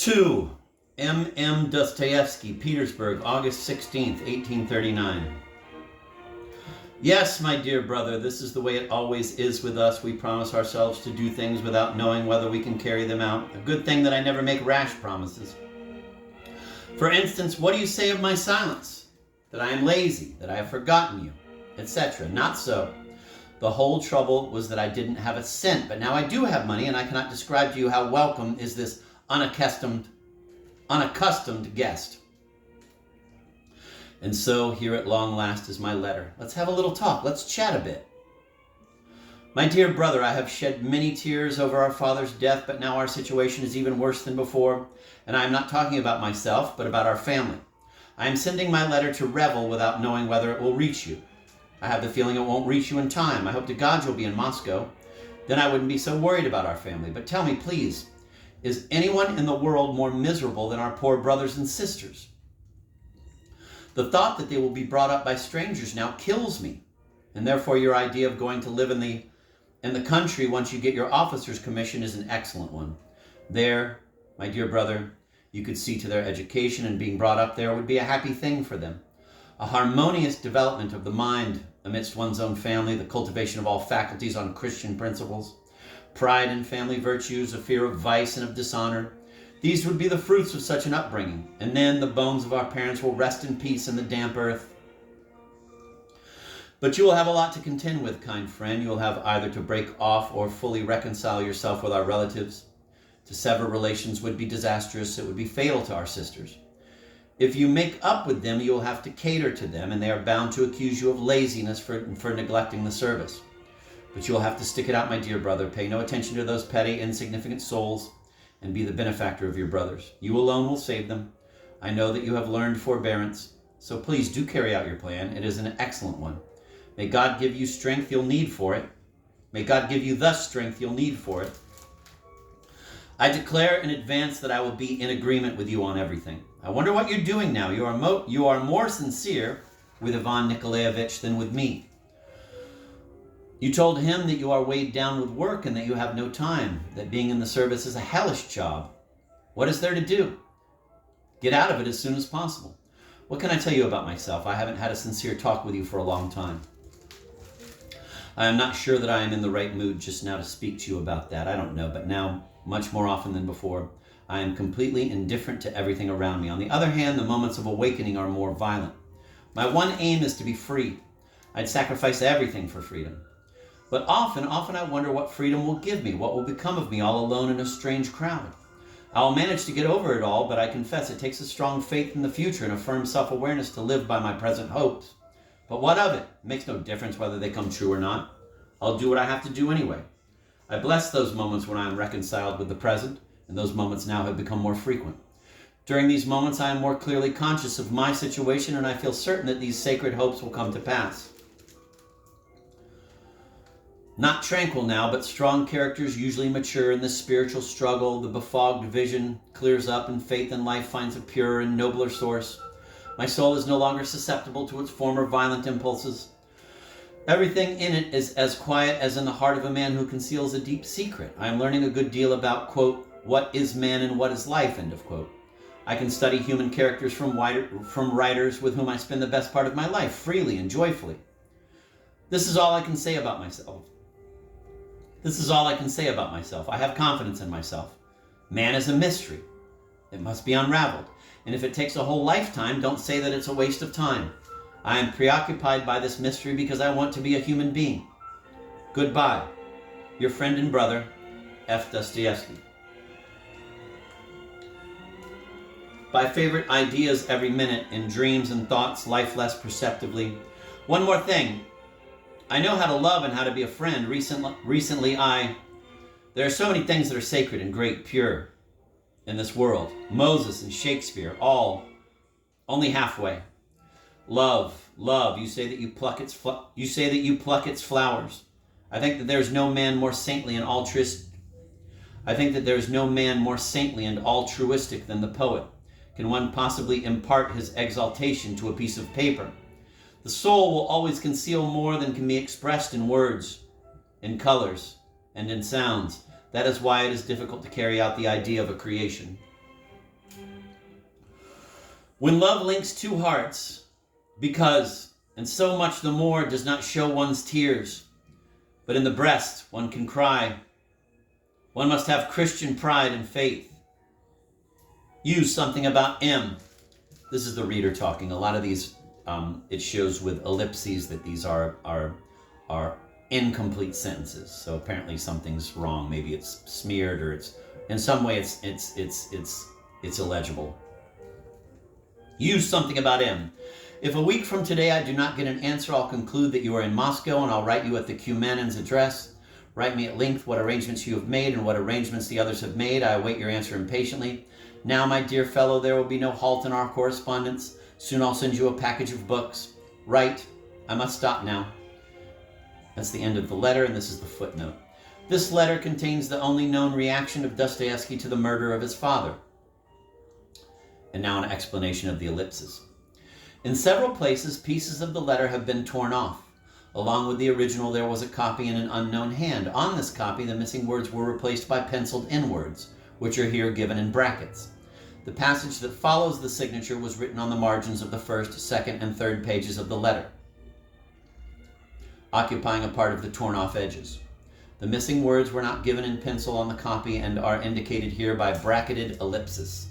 To M. Dostoyevsky, Petersburg, August 16th, 1839. Yes, my dear brother, this is the way it always is with us. We promise ourselves to do things without knowing whether we can carry them out. A good thing that I never make rash promises. For instance, what do you say of my silence? That I am lazy, that I have forgotten you, etc. Not so. The whole trouble was that I didn't have a cent, but now I do have money, and I cannot describe to you how welcome is this unaccustomed guest. And so here at long last is my letter. Let's have a little talk. Let's chat a bit. My dear brother, I have shed many tears over our father's death, but now our situation is even worse than before. And I am not talking about myself, but about our family. I am sending my letter to Revel without knowing whether it will reach you. I have the feeling it won't reach you in time. I hope to God you'll be in Moscow. Then I wouldn't be so worried about our family. But tell me, please, is anyone in the world more miserable than our poor brothers and sisters? The thought that they will be brought up by strangers now kills me. And therefore your idea of going to live in the country once you get your officer's commission is an excellent one. There, my dear brother, you could see to their education, and being brought up there would be a happy thing for them. A harmonious development of the mind amidst one's own family, the cultivation of all faculties on Christian principles, pride in family virtues, a fear of vice and of dishonor. These would be the fruits of such an upbringing, and then the bones of our parents will rest in peace in the damp earth. But you will have a lot to contend with, kind friend. You will have either to break off or fully reconcile yourself with our relatives. To sever relations would be disastrous. It would be fatal to our sisters. If you make up with them, you will have to cater to them, and they are bound to accuse you of laziness for neglecting the service. But you will have to stick it out, my dear brother. Pay no attention to those petty, insignificant souls, and be the benefactor of your brothers. You alone will save them. I know that you have learned forbearance, so please do carry out your plan. It is an excellent one. May God give you strength you'll need for it. May God give you the strength you'll need for it. I declare in advance that I will be in agreement with you on everything. I wonder what you're doing now. You are more sincere with Ivan Nikolaevich than with me. You told him that you are weighed down with work and that you have no time, that being in the service is a hellish job. What is there to do? Get out of it as soon as possible. What can I tell you about myself? I haven't had a sincere talk with you for a long time. I am not sure that I am in the right mood just now to speak to you about that. I don't know, but now, much more often than before, I am completely indifferent to everything around me. On the other hand, the moments of awakening are more violent. My one aim is to be free. I'd sacrifice everything for freedom. But often I wonder what freedom will give me, what will become of me all alone in a strange crowd. I'll manage to get over it all, but I confess it takes a strong faith in the future and a firm self-awareness to live by my present hopes. But what of it? It makes no difference whether they come true or not. I'll do what I have to do anyway. I bless those moments when I am reconciled with the present, and those moments now have become more frequent. During these moments, I am more clearly conscious of my situation, and I feel certain that these sacred hopes will come to pass. Not tranquil now, but strong characters usually mature in this spiritual struggle. The befogged vision clears up, and faith in life finds a purer and nobler source. My soul is no longer susceptible to its former violent impulses. Everything in it is as quiet as in the heart of a man who conceals a deep secret. I am learning a good deal about, quote, what is man and what is life, end of quote. I can study human characters from writers with whom I spend the best part of my life, freely and joyfully. This is all I can say about myself. I have confidence in myself. Man is a mystery. It must be unraveled. And if it takes a whole lifetime, don't say that it's a waste of time. I am preoccupied by this mystery because I want to be a human being. Goodbye. Your friend and brother, F. Dostoyevsky. By favorite ideas every minute, in dreams and thoughts, life less perceptibly. One more thing. I know how to love and how to be a friend. Recently, there are so many things that are sacred and great, pure in this world. Moses and Shakespeare, all only halfway. Love. You say that you pluck its flowers. I think that there is no man more saintly and altruistic than the poet. Can one possibly impart his exaltation to a piece of paper? The soul will always conceal more than can be expressed in words, in colors, and in sounds. That is why it is difficult to carry out the idea of a creation. When love links two hearts, because, and so much the more, does not show one's tears, but in the breast one can cry. One must have Christian pride and faith. Use something about M. This is the reader talking. A lot of these, it shows with ellipses that these are incomplete sentences. So apparently something's wrong. Maybe it's smeared, or it's in some way it's illegible. Use something about M. If a week from today I do not get an answer, I'll conclude that you are in Moscow, and I'll write you at the Cumanin's address. Write me at length what arrangements you have made and what arrangements the others have made. I await your answer impatiently. Now, my dear fellow, there will be no halt in our correspondence. Soon I'll send you a package of books. Write. I must stop now. That's the end of the letter, and this is the footnote. This letter contains the only known reaction of Dostoyevsky to the murder of his father. And now an explanation of the ellipses. In several places, pieces of the letter have been torn off. Along with the original, there was a copy in an unknown hand. On this copy, the missing words were replaced by penciled in words, which are here given in brackets. The passage that follows the signature was written on the margins of the first, second, and third pages of the letter, occupying a part of the torn-off edges. The missing words were not given in pencil on the copy and are indicated here by bracketed ellipses.